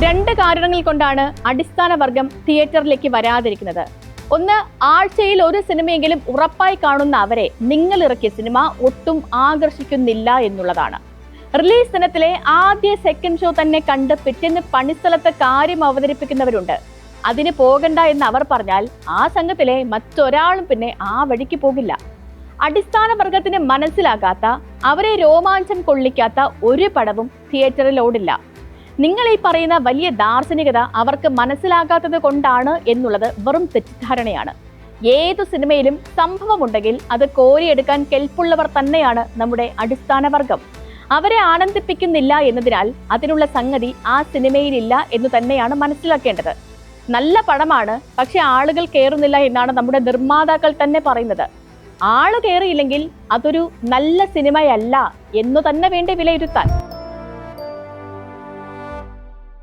രണ്ട് കാരണങ്ങൾ കൊണ്ടാണ് അടിസ്ഥാന വർഗം തിയേറ്ററിലേക്ക് വരാതിരിക്കുന്നത്. ഒന്ന്, ആഴ്ചയിൽ ഒരു സിനിമയെങ്കിലും ഉറപ്പായി കാണുന്ന അവരെ നിങ്ങൾ ഇറക്കിയ സിനിമ ഒട്ടും ആകർഷിക്കുന്നില്ല എന്നുള്ളതാണ്. റിലീസ് ദിനത്തിലെ ആദ്യ സെക്കൻഡ് ഷോ തന്നെ കണ്ട് പിറ്റേന്ന് പണിസ്ഥലത്ത് കാര്യം അവതരിപ്പിക്കുന്നവരുണ്ട്. അതിന് പോകണ്ട എന്ന് അവർ പറഞ്ഞാൽ ആ സംഘത്തിലെ മറ്റൊരാളും പിന്നെ ആ വഴിക്ക് പോകില്ല. അടിസ്ഥാന വർഗത്തിന് മനസ്സിലാകാത്ത, അവരെ രോമാഞ്ചം കൊള്ളിക്കാത്ത ഒരു പടവും തിയേറ്ററിൽ ഓടില്ല. നിങ്ങൾ ഈ പറയുന്ന വലിയ ദാർശനികത അവർക്ക് മനസ്സിലാകാത്തത് കൊണ്ടാണ് എന്നുള്ളത് വെറും തെറ്റിദ്ധാരണയാണ്. ഏതു സിനിമയിലും സംഭവമുണ്ടെങ്കിൽ അത് കോരിയെടുക്കാൻ കെൽപ്പുള്ളവർ തന്നെയാണ് നമ്മുടെ അടിസ്ഥാന വർഗം. അവരെ ആനന്ദിപ്പിക്കുന്നില്ല എന്നതിനാൽ അതിനുള്ള സംഗതി ആ സിനിമയിലില്ല എന്ന് തന്നെയാണ് മനസ്സിലാക്കേണ്ടത്. നല്ല പടമാണ്, പക്ഷെ ആളുകൾ കയറുന്നില്ല എന്നാണ് നമ്മുടെ നിർമ്മാതാക്കൾ തന്നെ പറയുന്നത്. ആള് കയറിയില്ലെങ്കിൽ അതൊരു നല്ല സിനിമയല്ല എന്നു തന്നെ വേണ്ടി വിലയിരുത്താൻ.